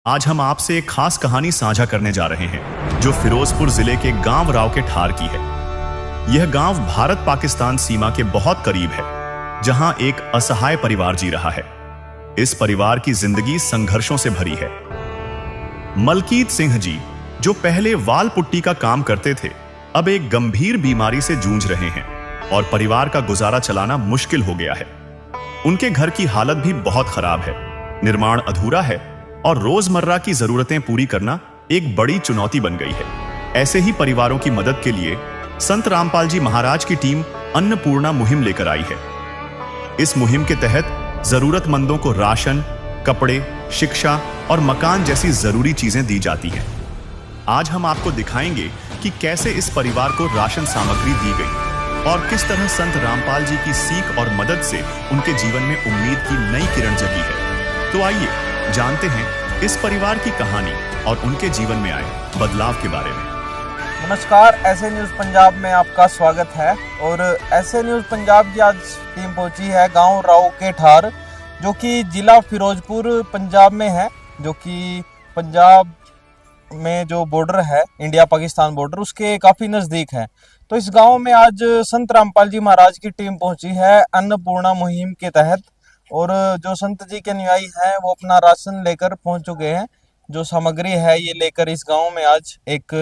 आज हम आपसे एक खास कहानी साझा करने जा रहे हैं जो फिरोजपुर जिले के गांव राव के ठार की है। यह गांव भारत पाकिस्तान सीमा के बहुत करीब है, जहां एक असहाय परिवार जी रहा है। इस परिवार की जिंदगी संघर्षों से भरी है। मलकीत सिंह जी, जो पहले वाल पुट्टी का काम करते थे, अब एक गंभीर बीमारी से जूझ रहे हैं और परिवार का गुजारा चलाना मुश्किल हो गया है। उनके घर की हालत भी बहुत खराब है, निर्माण अधूरा है और रोजमर्रा की जरूरतें पूरी करना एक बड़ी चुनौती बन गई है। ऐसे ही परिवारों की मदद के लिए संत रामपाल जी महाराज की टीम अन्नपूर्णा मुहिम लेकर आई है। इस मुहिम के तहत जरूरतमंदों को राशन, कपड़े, शिक्षा और मकान जैसी जरूरी चीजें दी जाती हैं। आज हम आपको दिखाएंगे कि कैसे इस परिवार को राशन सामग्री दी गई और किस तरह संत रामपाल जी की सीख और मदद से उनके जीवन में उम्मीद की नई किरण जगी है। तो आइए जानते हैं इस परिवार की कहानी और उनके जीवन में आए बदलाव के बारे में। नमस्कार, ऐसे न्यूज़ पंजाब में आपका स्वागत है। और ऐसे न्यूज़ पंजाब की आज टीम पहुंची है गांव राव के ठार, जो कि जिला फिरोजपुर पंजाब में है, जो कि पंजाब में जो बॉर्डर है, इंडिया पाकिस्तान बॉर्डर, उसके काफ़ी नज़दीक है। तो इस गांव में आज संत रामपाल जी महाराज की टीम पहुंची है अन्नपूर्णा मुहिम के तहत। और जो संत जी के अनुयायी हैं वो अपना राशन लेकर पहुंच चुके हैं। जो सामग्री है ये लेकर इस गांव में आज एक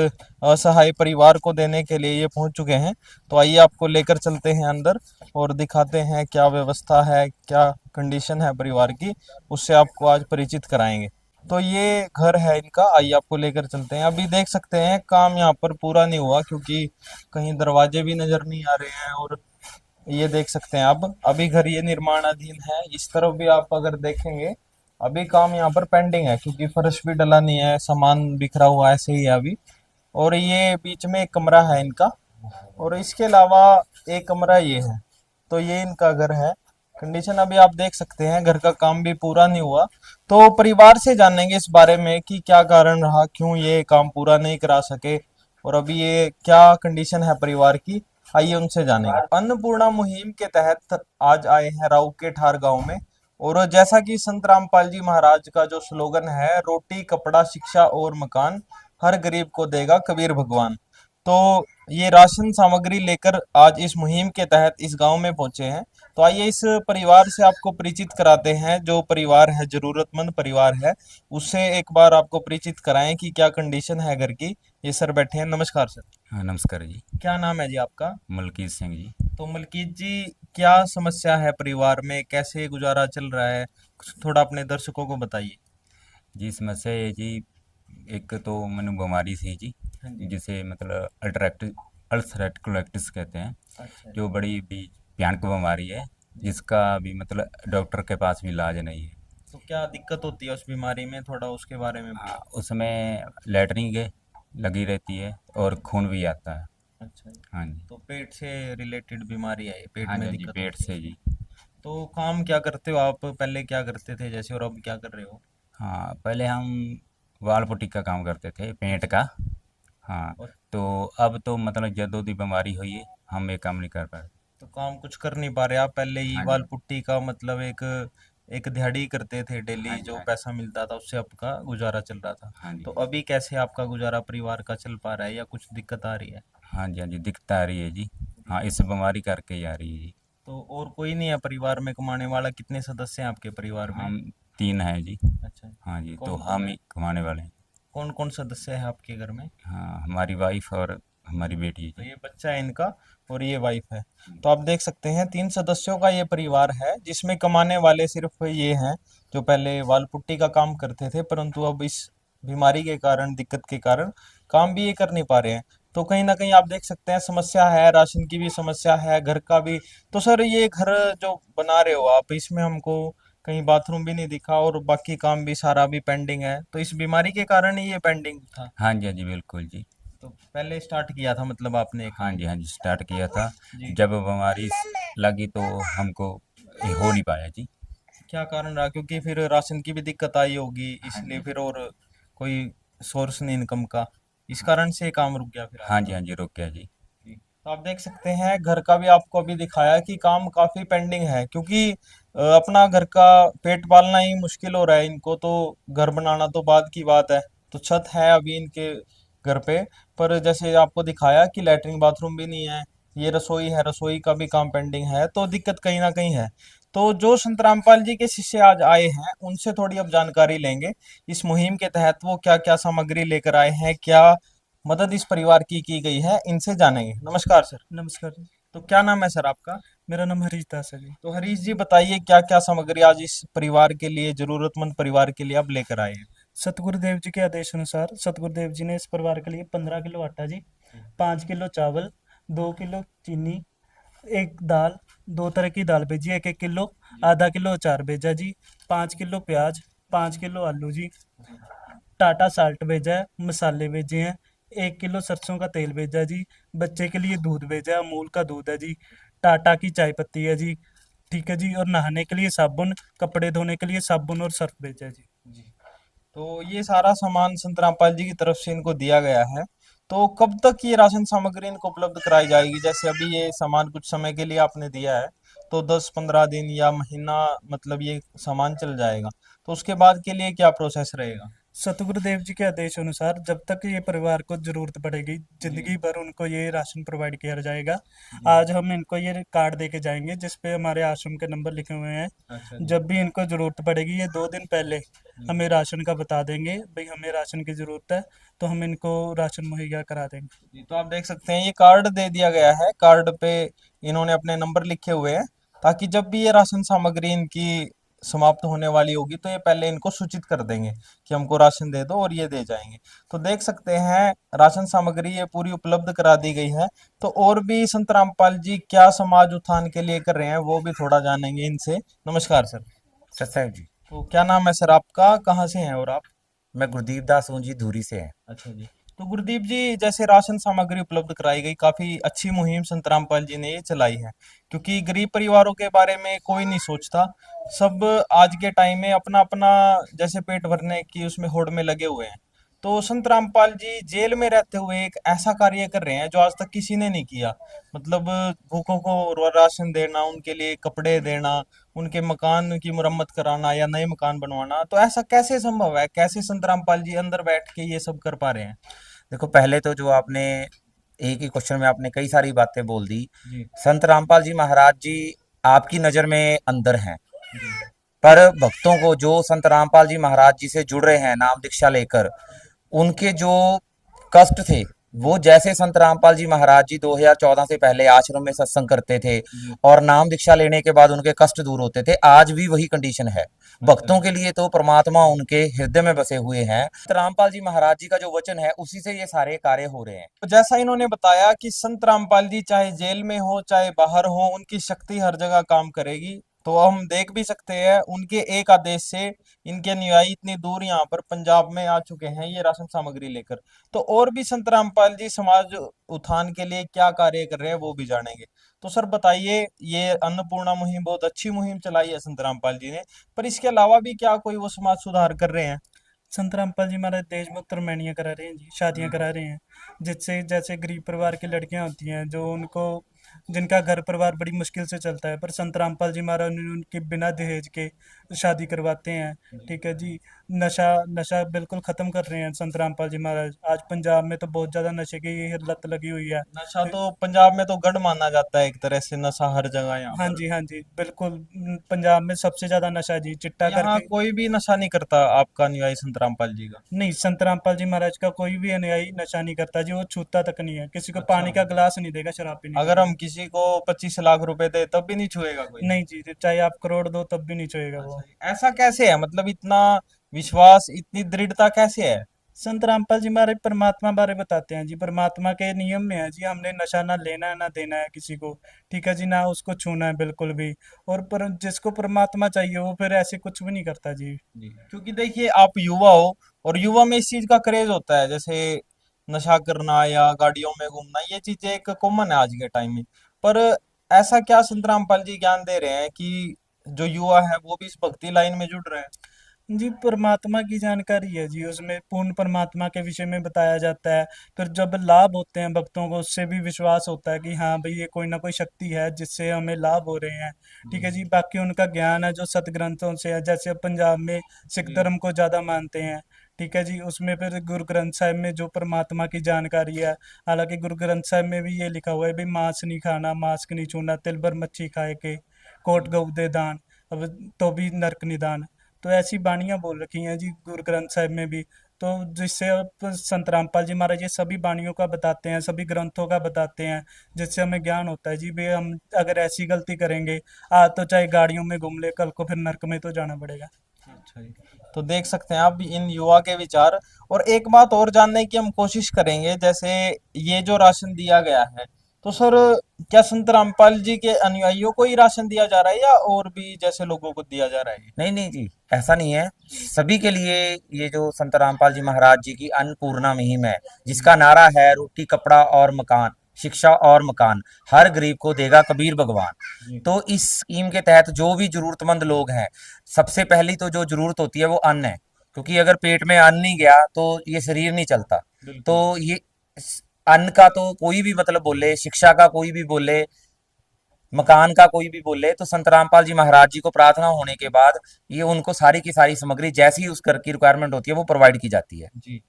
असहाय परिवार को देने के लिए ये पहुंच चुके हैं। तो आइए आपको लेकर चलते हैं अंदर और दिखाते हैं क्या व्यवस्था है, क्या कंडीशन है परिवार की, उससे आपको आज परिचित कराएंगे। तो ये घर है इनका, आइए आपको लेकर चलते हैं। अभी देख सकते हैं काम यहाँ पर पूरा नहीं हुआ, क्योंकि कहीं दरवाजे भी नजर नहीं आ रहे हैं। और ये देख सकते हैं अब अभी घर ये निर्माणाधीन है। इस तरफ भी आप अगर देखेंगे अभी काम यहाँ पर पेंडिंग है, क्योंकि फर्श भी डला नहीं है, सामान बिखरा हुआ ऐसे ही है अभी। और ये बीच में एक कमरा है इनका, और इसके अलावा एक कमरा ये है। तो ये इनका घर है। कंडीशन अभी आप देख सकते हैं, घर का काम भी पूरा नहीं हुआ। तो परिवार से जानेंगे इस बारे में कि क्या कारण रहा, क्यों ये काम पूरा नहीं करा सके, और अभी ये क्या कंडीशन है परिवार की, आइए उनसे जानेंगे। अन्नपूर्णा मुहिम के तहत आज आए हैं राव के ठार गांव में। और जैसा कि संत रामपाल जी महाराज का जो स्लोगन है, रोटी कपड़ा शिक्षा और मकान, हर गरीब को देगा कबीर भगवान। तो ये राशन सामग्री लेकर आज इस मुहिम के तहत इस गांव में पहुंचे हैं। तो आइए इस परिवार से आपको परिचित कराते हैं। जो परिवार है, जरूरतमंद परिवार है, उससे एक बार आपको परिचित कराएं कि क्या कंडीशन है घर की। ये सर बैठे हैं। नमस्कार सर। हाँ, नमस्कार जी। क्या नाम है जी आपका? मलकीत सिंह जी। तो मलकीत जी, क्या समस्या है परिवार में, कैसे गुजारा चल रहा है, कुछ थोड़ा अपने दर्शकों को बताइए। जी, समस्या ये जी, एक तो मैंने बीमारी थी जी, हाँ जी। जिसे मतलब अल्सरेटिकोलाइटिस कहते हैं, अच्छा। जो बड़ी भी भयानक बीमारी है, जिसका अभी मतलब डॉक्टर के पास भी इलाज नहीं है। तो क्या दिक्कत होती है उस बीमारी में, थोड़ा उसके बारे में बताइए। उसमें लैटरिन के लगी रहती है और खून भी आता है। अच्छा जी। हाँ जी। तो पेट से रिलेटेड बीमारी है ये, पेट हाँ में जी, दिक्कत पेट होती से है। जी। तो काम क्या करते हो आप, पहले क्या करते थे जैसे, और अब क्या कर रहे हो? हाँ, पहले हम वाल पुट्टी का काम करते थे, पेंट का। हाँ, और तो अब तो मतलब जदों दी बीमारी हुई है, हम ये काम नहीं कर पा रहे। तो काम कुछ कर नहीं पा रहे आप? पहले ही हाँ वाल जी। पुट्टी का मतलब एक एक दिहाड़ी करते थे, हाँ डेली जी। जो हाँ जी। पैसा मिलता था उससे आपका गुजारा चल रहा था। हाँ जी। तो अभी कैसे आपका गुजारा परिवार का चल पा रहा है, या कुछ दिक्कत आ रही है? हाँ जी। हाँ जी, दिक्कत आ रही है जी। हाँ, इस बीमारी करके ही आ रही है जी। तो और कोई नहीं है परिवार में कमाने वाला? कितने सदस्य हैं आपके परिवार में? हम 3 हैं जी। अच्छा। हाँ जी, तो कौन कौन हम है? ही कमाने वाले हैं। कौन कौन सदस्य है आपके घर में? हाँ, हमारी वाइफ और हमारी बेटी है तो जी। ये बच्चा है इनका, और ये वाइफ है। तो आप देख सकते हैं 3 सदस्यों का ये परिवार है, जिसमें कमाने वाले सिर्फ ये हैं जो पहले वाल पुट्टी का काम करते थे, परंतु अब इस बीमारी के कारण, दिक्कत के कारण काम भी ये कर नहीं पा रहे हैं। तो कहीं ना कहीं आप देख सकते हैं समस्या है, राशन की भी समस्या है, घर का भी। तो सर, ये घर जो बना रहे हो आप, इसमें हमको कहीं बाथरूम भी नहीं दिखा, और बाकी काम भी सारा भी पेंडिंग है। तो इस बीमारी के कारण ही ये पेंडिंग था? हाँ जी। हाँ जी, बिल्कुल जी। तो पहले स्टार्ट किया था मतलब आपने ये हाँ काम? जी। हाँ जी, स्टार्ट किया था। जी। जब बीमारी लगी तो हमको ये हो नहीं पाया जी। क्या कारण रहा, क्योंकि फिर राशन की भी दिक्कत आई होगी, हाँ इसलिए जी। फिर, और कोई सोर्स नहीं इनकम का, इस कारण से काम रुक गया फिर हाँ जी। आपका? हाँ जी, रुक गया जी। जी। तो आप देख सकते हैं घर का भी आपको अभी दिखाया कि काम काफी पेंडिंग है, क्योंकि अपना घर का पेट पालना ही मुश्किल हो रहा है इनको, तो घर बनाना तो बाद की बात है। तो छत है अभी इनके घर पे, पर जैसे आपको दिखाया कि लैट्रिन बाथरूम भी नहीं है। ये रसोई है, रसोई का भी काम पेंडिंग है, तो दिक्कत कहीं ना कहीं है। तो जो संत रामपाल जी के शिष्य आज आए हैं उनसे थोड़ी अब जानकारी लेंगे इस मुहिम के तहत वो क्या क्या सामग्री लेकर आए हैं, क्या मदद इस परिवार की गई है, इनसे जानेंगे। नमस्कार सर। नमस्कार जी। तो क्या नाम है सर आपका? मेरा नाम हरीश दास है जी। तो हरीश जी बताइए क्या क्या सामग्री आज इस परिवार के लिए, जरूरतमंद परिवार के लिए आप लेकर आए हैं? सतगुरुदेव जी के आदेश अनुसार सतगुरुदेव जी ने इस परिवार के लिए 15 किलो आटा जी, 5 किलो चावल, 2 किलो चीनी, एक दाल, 2 तरह की दाल भेजी, 1-1 किलो, ½ किलो अचार भेजा जी, 5 किलो प्याज, 5 किलो आलू जी, टाटा साल्ट भेजा है, मसाले भेजे हैं, 1 किलो सरसों का तेल भेजा जी, बच्चे के लिए दूध भेजा है, अमूल का दूध है जी, टाटा की चाय पत्ती है जी, ठीक है जी, और नहाने के लिए साबुन, कपड़े धोने के लिए साबुन और सर्फ भेजा है जी। जी। तो ये सारा सामान संत रामपाल जी की तरफ से इनको दिया गया है। तो कब तक ये राशन सामग्री इनको उपलब्ध कराई जाएगी? जैसे अभी ये सामान कुछ समय के लिए आपने दिया है, तो 10-15 दिन या महीना मतलब ये सामान चल जाएगा, तो उसके बाद के लिए क्या प्रोसेस रहेगा? सतगुरुदेव जी के आदेश अनुसार जब तक ये परिवार को जरूरत पड़ेगी, जी। जिंदगी भर उनको ये राशन प्रोवाइड किया जाएगा। जी। आज हम इनको ये कार्ड दे के जाएंगे जिसपे हमारे आश्रम के नंबर लिखे हुए हैं। अच्छा जी। जब भी इनको जरूरत पड़ेगी ये 2 दिन पहले हमें राशन का बता देंगे, भाई हमें राशन की जरूरत है, तो हम इनको राशन मुहैया करा देंगे। जी, तो आप देख सकते हैं ये कार्ड दे दिया गया है। कार्ड पे इन्होंने अपने नंबर लिखे हुए हैं, ताकि जब भी ये राशन सामग्री इनकी समाप्त होने वाली होगी तो ये पहले इनको सूचित कर देंगे कि हमको राशन दे दो, और ये दे जाएंगे। तो देख सकते हैं राशन सामग्री ये पूरी उपलब्ध करा दी गई है। तो और भी संत रामपाल जी क्या समाज उत्थान के लिए कर रहे हैं वो भी थोड़ा जानेंगे इनसे। नमस्कार सर। सत्संग जी। तो क्या नाम है सर आपका, कहाँ से हैं और आप? मैं गुरदीप दास हूँ जी, धूरी से है। अच्छा जी। तो गुरदीप जी जैसे राशन सामग्री उपलब्ध कराई गई, काफी अच्छी मुहिम संत रामपाल जी ने ये चलाई है, क्योंकि गरीब परिवारों के बारे में कोई नहीं सोचता। सब आज के टाइम में अपना अपना जैसे पेट भरने की उसमें होड़ में लगे हुए हैं। तो संत रामपाल जी जेल में रहते हुए एक ऐसा कार्य कर रहे हैं जो आज तक किसी ने नहीं किया। मतलब भूखों को राशन देना, उनके लिए कपड़े देना, उनके मकान की मुरम्मत कराना या नए मकान बनवाना। तो ऐसा कैसे संभव है? कैसे संत रामपाल जी अंदर बैठ के ये सब कर पा रहे हैं? देखो, पहले तो जो आपने एक ही क्वेश्चन में आपने कई सारी बातें बोल दी। जी। संत रामपाल जी महाराज जी आपकी नज़र में अंदर हैं, जी। पर भक्तों को जो संत रामपाल जी महाराज जी से जुड़ रहे हैं नाम दीक्षा लेकर, उनके जो कष्ट थे, वो जैसे संत रामपाल जी महाराज जी 2014 से पहले आश्रम में सत्संग करते थे जी। और नाम दीक्षा लेने के बाद उनके कष्ट दूर होते थे, आज भी वही कंडीशन है। भक्तों के लिए तो परमात्मा उनके हृदय में बसे हुए हैं। संत रामपाल जी महाराज जी का जो वचन है उसी से ये सारे कार्य हो रहे हैं। तो जैसा इन्होंने बताया कि संत रामपाल जी चाहे जेल में हो चाहे बाहर हो, उनकी शक्ति हर जगह काम करेगी। तो हम देख भी सकते हैं उनके एक आदेश से इनके अनुयायी इतनी दूर यहाँ पर पंजाब में आ चुके हैं ये राशन सामग्री लेकर। तो और भी संत रामपाल जी समाज उत्थान के लिए क्या कार्य कर रहे हैं वो भी जानेंगे। तो सर बताइए, ये अन्नपूर्णा मुहिम बहुत अच्छी मुहिम चलाई है संत रामपाल जी ने, पर इसके अलावा भी क्या कोई वो समाज सुधार कर रहे हैं? संत रामपाल जी महाराज देशभक्त रमैनियाँ करा रहे हैं जी, शादियाँ करा रहे हैं, जिससे जैसे गरीब परिवार की लड़कियां होती हैं जो उनको जिनका घर परिवार बड़ी मुश्किल से चलता है, पर संत रामपाल जी महाराज उनके बिना दहेज के शादी करवाते हैं। ठीक है जी। नशा नशा बिल्कुल ख़त्म कर रहे हैं संत रामपाल जी महाराज। आज पंजाब में तो बहुत ज़्यादा नशे की ये लत लगी हुई है। नशा तो पंजाब में तो गढ़ माना जाता है, एक तरह से नशा हर जगह यहाँ हाँ पर। जी, हाँ जी, बिल्कुल। पंजाब में सबसे ज़्यादा नशा जी, चिट्टा यहाँ करके। कोई भी नशा नहीं करता आपका अनुयायी संत रामपाल जी का? नहीं, संत रामपाल जी महाराज का कोई भी अनुयायी नशा नहीं करता जी, वो छूता तक नहीं है, किसी को अच्छा। पानी का गिलास नहीं देगा शराब पीने के अगर लिए। हम किसी को 25 लाख रुपए दे तब भी नहीं छुएगा कोई? नहीं जी, चाहे आप करोड़ दो तब भी नहीं छुएगा वो। अच्छा जी। ऐसा कैसे है? मतलब इतना विश्वास, इतनी दृढ़ता कैसे है? संत रामपाल जी महाराज परमात्मा बारे बताते हैं जी, परमात्मा के नियम में है जी, हमने नशा ना लेना है ना देना है किसी को। ठीक है जी, ना उसको छूना है बिल्कुल भी। और पर जिसको परमात्मा चाहिए वो फिर ऐसे कुछ भी नहीं करता जी। जी। क्योंकि देखिए आप युवा हो, और युवा में इस चीज का क्रेज होता है, जैसे नशा करना या गाड़ियों में घूमना, ये चीजें एक कॉमन है आज के टाइम में। पर ऐसा क्या संत रामपाल जी ज्ञान दे रहे हैं कि जो युवा है वो भी इस भक्ति लाइन में जुड़ रहे हैं? जी परमात्मा की जानकारी है जी, उसमें पूर्ण परमात्मा के विषय में बताया जाता है। फिर जब लाभ होते हैं भक्तों को, उससे भी विश्वास होता है कि हाँ भाई ये कोई ना कोई शक्ति है जिससे हमें लाभ हो रहे हैं। ठीक है जी। बाकी उनका ज्ञान है जो सतग्रंथों से है, जैसे अब पंजाब में सिख धर्म को ज़्यादा मानते हैं। ठीक है जी। उसमें फिर गुरु ग्रंथ साहिब में जो परमात्मा की जानकारी है, हालांकि गुरु ग्रंथ साहिब में भी ये लिखा हुआ है भाई मांस नहीं खाना, मांस नहीं छूना, तिल भर मच्छी खाए के, कोट गऊ दे दान, अब तो भी नरक निदान। तो ऐसी बाणियां बोल रखी हैं जी गुरु ग्रंथ साहिब में भी। तो जिससे अब संत रामपाल जी महाराज ये सभी बाणियों का बताते हैं, सभी ग्रंथों का बताते हैं, जिससे हमें ज्ञान होता है जी भाई हम अगर ऐसी गलती करेंगे आज तो चाहे गाड़ियों में घूम ले, कल को फिर नरक में तो जाना पड़ेगा। अच्छा जी। तो देख सकते हैं आप इन युवा के विचार। और एक बात और जानने की हम कोशिश करेंगे, जैसे ये जो राशन दिया गया है, तो सर क्या संत रामपाल जी के अनुयायियों को ही राशन दिया जा रहा है या और भी जैसे लोगों को दिया जा रहा है? नहीं नहीं जी, ऐसा नहीं है। सभी के लिए ये जो संत रामपाल जी महाराज जी की अन्नपूर्णा मुहिम है, जिसका नारा है रोटी कपड़ा और मकान, शिक्षा और मकान, हर गरीब को देगा कबीर भगवान। तो इस स्कीम के तहत जो भी जरूरतमंद लोग हैं, सबसे पहली तो जो जरूरत होती है वो अन्न है, क्योंकि अगर पेट में अन्न नहीं गया तो ये शरीर नहीं चलता। तो ये अन्न का तो कोई भी मतलब बोले, शिक्षा का कोई भी बोले, मकान का कोई भी बोले, तो संत रामपाल जी महाराज जी को प्रार्थना होने के बाद ये उनको सारी की सारी सामग्री जैसी उस घर की रिक्वायरमेंट होती है वो प्रोवाइड की जाती है। जी।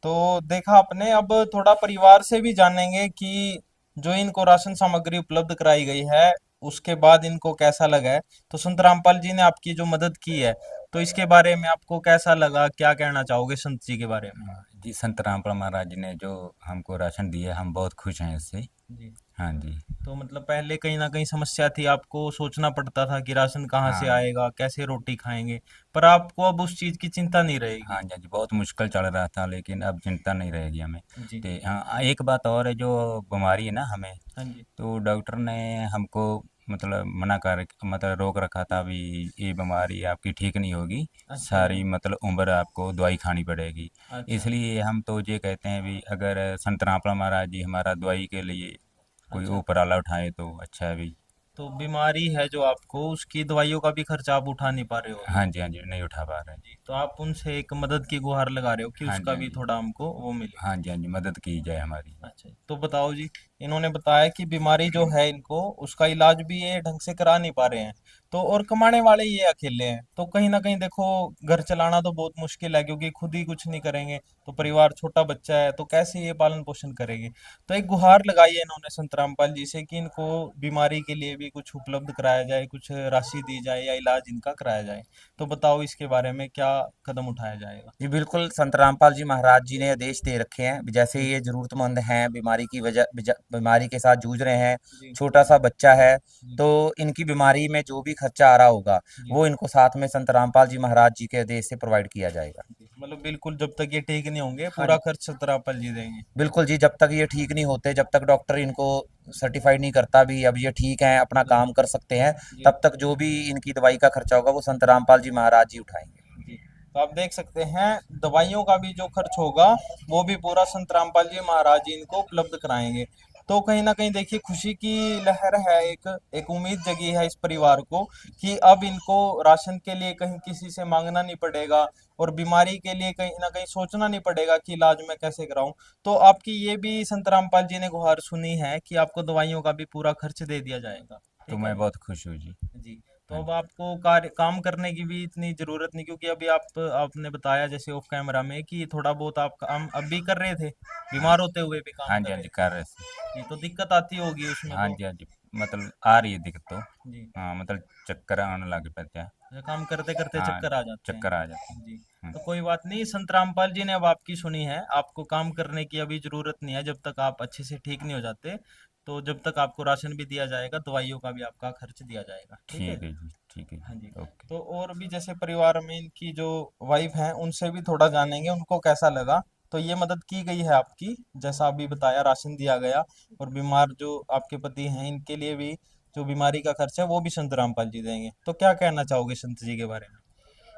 तो देखा आपने, अब थोड़ा परिवार से भी जानेंगे कि जो इनको राशन सामग्री उपलब्ध कराई गई है उसके बाद इनको कैसा लगा है। तो संत रामपाल जी ने आपकी जो मदद की है, तो इसके बारे में आपको कैसा लगा, क्या कहना चाहोगे संत जी के बारे में? जी, संत रामपाल महाराज जी ने जो हमको राशन दिया, हम बहुत खुश हैं इससे। जी। हाँ जी। तो मतलब पहले कहीं ना कहीं समस्या थी, आपको सोचना पड़ता था कि राशन कहाँ से हाँ। आएगा, कैसे रोटी खाएंगे, पर आपको अब उस चीज की चिंता नहीं रहेगी। हाँ जी, हाँ जी, बहुत मुश्किल चल रहा था, लेकिन अब चिंता नहीं रहेगी हमें। जी। ते हाँ, एक बात और है, जो बीमारी है ना हमें, हाँ जी। तो डॉक्टर ने हमको मतलब मना कर मतलब रोक रखा था भी, ये बीमारी आपकी ठीक नहीं होगी, अच्छा सारी जी। मतलब उम्र आपको दवाई खानी पड़ेगी। अच्छा। इसलिए हम तो ये कहते हैं भी, अगर संत रामपाल महाराज जी हमारा दवाई के लिए कोई अच्छा। उपराला उठाए तो अच्छा है भी। तो बीमारी है जो आपको, उसकी दवाइयों का भी खर्चा आप उठा नहीं पा रहे हो अभी? हाँ जी, हाँ जी, नहीं उठा पा रहे हैं। जी। तो आप उनसे एक मदद की गुहार लगा रहे हो कि हाँ जी, उसका हाँ भी जी। थोड़ा हमको वो मिले। हाँ जी, हाँ जी, मदद की जाए हमारी। अच्छा जी। तो बताओ जी, इन्होंने बताया कि बीमारी जो है इनको, उसका इलाज भी ये ढंग से करा नहीं पा रहे हैं। तो और कमाने वाले ये अकेले हैं, तो कहीं ना कहीं देखो घर चलाना तो बहुत मुश्किल है, क्योंकि खुद ही कुछ नहीं करेंगे तो परिवार, छोटा बच्चा है तो कैसे ये पालन पोषण करेंगे। तो एक गुहार लगाई है इन्होंने संत रामपाल जी से कि इनको बीमारी के लिए भी कुछ उपलब्ध कराया जाए, कुछ राशि दी जाए या इलाज इनका कराया जाए। तो बताओ इसके बारे में क्या कदम उठाया जाएगा? जी बिल्कुल, संत रामपाल जी महाराज जी ने आदेश दे रखे हैं, जैसे जी। ये जरूरतमंद हैं, बीमारी की बीमारी के साथ जूझ रहे हैं, जी। छोटा सा बच्चा है, जी। तो इनकी बीमारी में जो भी खर्चा आ रहा होगा जी। वो इनको साथ में संत रामपाल जी महाराज जी के आदेश से प्रोवाइड किया जाएगा। मतलब बिल्कुल जब तक ये ठीक नहीं होंगे हाँ पूरा खर्च सतरापल जी देंगे? बिल्कुल जी, जब तक ये ठीक नहीं होते, जब तक डॉक्टर इनको सर्टिफाइड नहीं करता भी अब ये ठीक हैं, अपना जी। काम कर सकते हैं, जी। तब तक जो भी इनकी दवाई का खर्चा होगा वो संत रामपाल जी महाराज जी उठाएंगे। जी। तो आप देख सकते हैं दवाइयों का भी जो खर्च होगा वो भी पूरा संत रामपाल जी महाराज जी इनको उपलब्ध कराएंगे। तो कहीं ना कहीं देखिए खुशी की लहर है, एक उम्मीद जगी है इस परिवार को कि अब इनको राशन के लिए कहीं किसी से मांगना नहीं पड़ेगा, और बीमारी के लिए कहीं ना कहीं सोचना नहीं पड़ेगा कि इलाज मैं कैसे कराऊं। तो आपकी ये भी संत रामपाल जी ने गुहार सुनी है कि आपको दवाइयों का भी पूरा खर्च दे दिया जाएगा। तो ठीक है मैं जी। बहुत खुश हूँ जी। जी। तो हाँ अब जी। आपको काम करने की भी इतनी जरूरत नहीं, क्योंकि अभी आपने बताया जैसे ऑफ कैमरा में कि थोड़ा बहुत आप काम अब भी कर रहे थे, हाँ बीमार होते हुए भी काम हाँ कर जी, हाँ रहे जी, थे। कर रहे थे। जी। तो दिक्कत आती होगी उसमें हाँ तो? जी, हाँ जी, मतलब आ रही है दिक्कत तो। जी। हाँ, मतलब चक्कर आने लग पाते हैं। अच्छा, काम करते करते हाँ, चक्कर आ जाते हैं? चक्कर आ जाते हैं। जी। हम्म, तो कोई बात नहीं, संत रामपाल जी ने अब आपकी सुनी है, आपको काम करने की अभी जरूरत नहीं है जब तक आप अच्छे से ठीक नहीं हो जाते। तो जब तक आपको राशन भी दिया जाएगा, दवाइयों का भी आपका खर्च दिया जाएगा, ठीक है? ठीक है जी, ठीक है हाँ जी। जी, ओके। तो और भी जैसे परिवार में इनकी जो वाइफ हैं उनसे भी थोड़ा जानेंगे उनको कैसा लगा। तो ये मदद की गई है आपकी, जैसा अभी बताया राशन दिया गया, और बीमार जो आपके पति हैं इनके लिए भी जो बीमारी का खर्चा है वो भी संत रामपाल जी देंगे। तो क्या कहना चाहोगे संत जी के बारे में?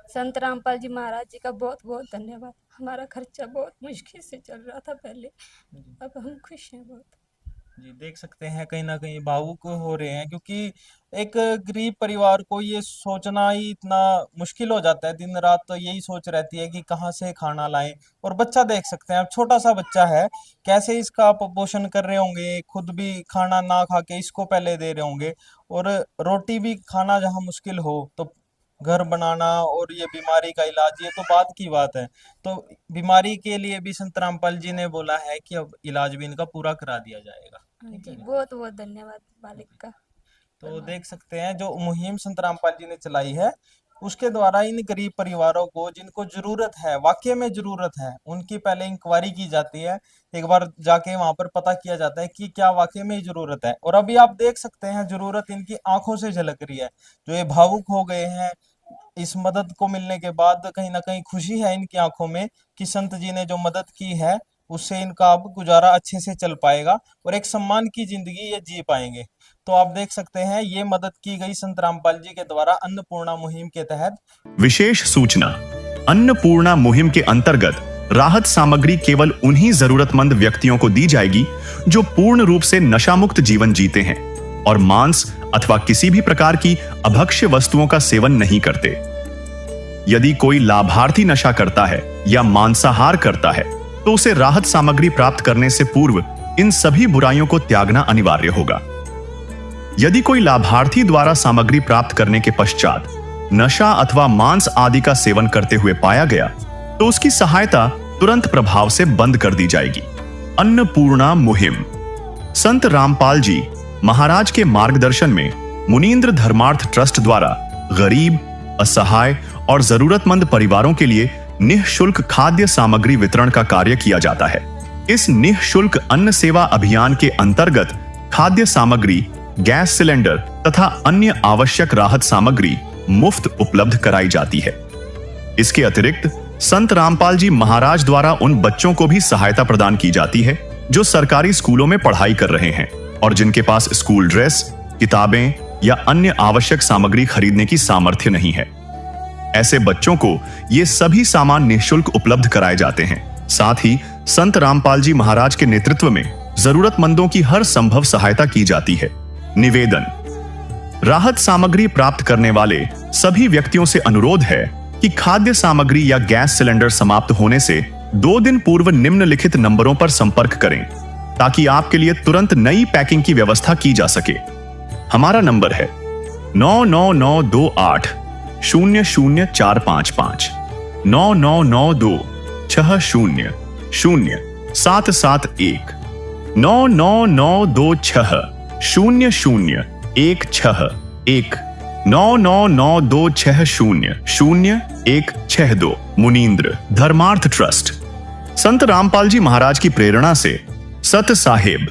संत रामपाल जी महाराज जी का बहुत बहुत धन्यवाद। हमारा खर्चा बहुत मुश्किल से चल रहा था पहले, जी। अब हम खुश हैं बहुत। जी, देख सकते हैं कहीं ना कहीं भावुक हो रहे हैं, क्योंकि एक गरीब परिवार को ये सोचना ही इतना मुश्किल हो जाता है। दिन रात तो यही सोच रहती है कि कहाँ से खाना लाएं। और बच्चा देख सकते हैं, अब छोटा सा बच्चा है, कैसे इसका आप पोषण कर रहे होंगे, खुद भी खाना ना खा के इसको पहले दे रहे होंगे। और रोटी भी खाना जहाँ मुश्किल हो तो घर बनाना और ये बीमारी का इलाज, ये तो बात की बात है। तो बीमारी के लिए भी संत रामपाल जी ने बोला है कि अब इलाज भी इनका पूरा करा दिया जाएगा। ठीक है जी, ना? बहुत बहुत धन्यवाद मालिक का। तो देख सकते हैं जो मुहिम संत रामपाल जी ने चलाई है, उसके द्वारा इन गरीब परिवारों को जिनको जरूरत है, वाकई में जरूरत है, उनकी पहले इंक्वायरी की जाती है। एक बार जाके वहां पर पता किया जाता है कि क्या वाकई में जरूरत है। और अभी आप देख सकते हैं जरूरत इनकी आंखों से झलक रही है। जो ये भावुक हो गए हैं इस मदद को मिलने के बाद, कहीं ना कहीं खुशी है इनकी आंखों में कि संत जी ने जो मदद की है उससे इनका अब गुजारा अच्छे से चल पाएगा और एक सम्मान की जिंदगी ये जी पाएंगे। तो आप देख सकते हैं ये मदद की गई संत रामपाल जी के द्वारा अन्नपूर्णा मुहिम के तहत। विशेष सूचना, अन्नपूर्णा मुहिम के अंतर्गत राहत सामग्री केवल उन्हीं जरूरतमंद व्यक्तियों को दी जाएगी जो पूर्ण रूप से नशा मुक्त जीवन जीते हैं और मांस अथवा किसी भी प्रकार की अभक्ष्य वस्तुओं का सेवन नहीं करते। यदि कोई लाभार्थी नशा करता है या मांसाहार करता है तो उसे राहत सामग्री प्राप्त करने से पूर्व इन सभी बुराइयों को त्यागना अनिवार्य होगा। यदि कोई लाभार्थी द्वारा सामग्री प्राप्त करने के पश्चात नशा अथवा मांस आदि का सेवन करते हुए पाया गया तो उसकी सहायता तुरंत प्रभाव से बंद कर दी जाएगी। अन्नपूर्णा मुहिम संत रामपाल जी महाराज के मार्गदर्शन में मुनींद्र धर्मार्थ ट्रस्ट द्वारा गरीब, असहाय और जरूरतमंद परिवारों के लिए निःशुल्क खाद्य सामग्री वितरण का कार्य किया जाता है। इस निःशुल्क अन्न सेवा अभियान के अंतर्गत खाद्य सामग्री, गैस सिलेंडर तथा अन्य आवश्यक राहत सामग्री मुफ्त उपलब्ध कराई जाती है। इसके अतिरिक्त संत रामपाल जी महाराज द्वारा उन बच्चों को भी सहायता प्रदान की जाती है जो सरकारी स्कूलों में पढ़ाई कर रहे हैं और जिनके पास स्कूल ड्रेस, किताबें या अन्य आवश्यक सामग्री खरीदने की सामर्थ्य नहीं है। ऐसे बच्चों को ये सभी सामान निःशुल्क उपलब्ध कराए जाते हैं। साथ ही संत रामपाल जी महाराज के नेतृत्व में जरूरतमंदों की हर संभव सहायता की जाती है। निवेदन, राहत सामग्री प्राप्त करने वाले सभी व्यक्तियों से अनुरोध है कि खाद्य सामग्री या गैस सिलेंडर समाप्त होने से 2 दिन पूर्व निम्नलिखित नंबरों पर संपर्क करें ताकि आपके लिए तुरंत नई पैकिंग की व्यवस्था की जा सके। हमारा नंबर है 99928 00455 9992 60 0771 99926 0016 99926000162 मुनींद्र धर्मार्थ ट्रस्ट। संत रामपाल जी महाराज की प्रेरणा से सत साहेब।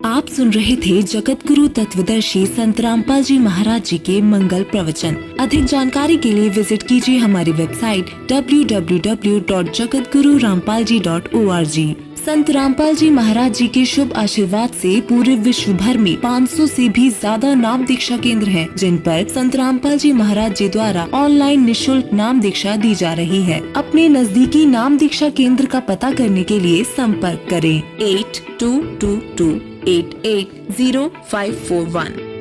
आप सुन रहे थे जगत गुरु तत्वदर्शी संत रामपाल जी महाराज जी के मंगल प्रवचन। अधिक जानकारी के लिए विजिट कीजिए हमारी वेबसाइट www.jagatgururampalji.org। संत रामपाल जी महाराज जी के शुभ आशीर्वाद से पूरे विश्व भर में 500 से भी ज्यादा नाम दीक्षा केंद्र हैं, जिन पर संत रामपाल जी महाराज जी द्वारा ऑनलाइन निःशुल्क नाम दीक्षा दी जा रही है। अपने नजदीकी नाम दीक्षा केंद्र का पता करने के लिए संपर्क करें 8222880541।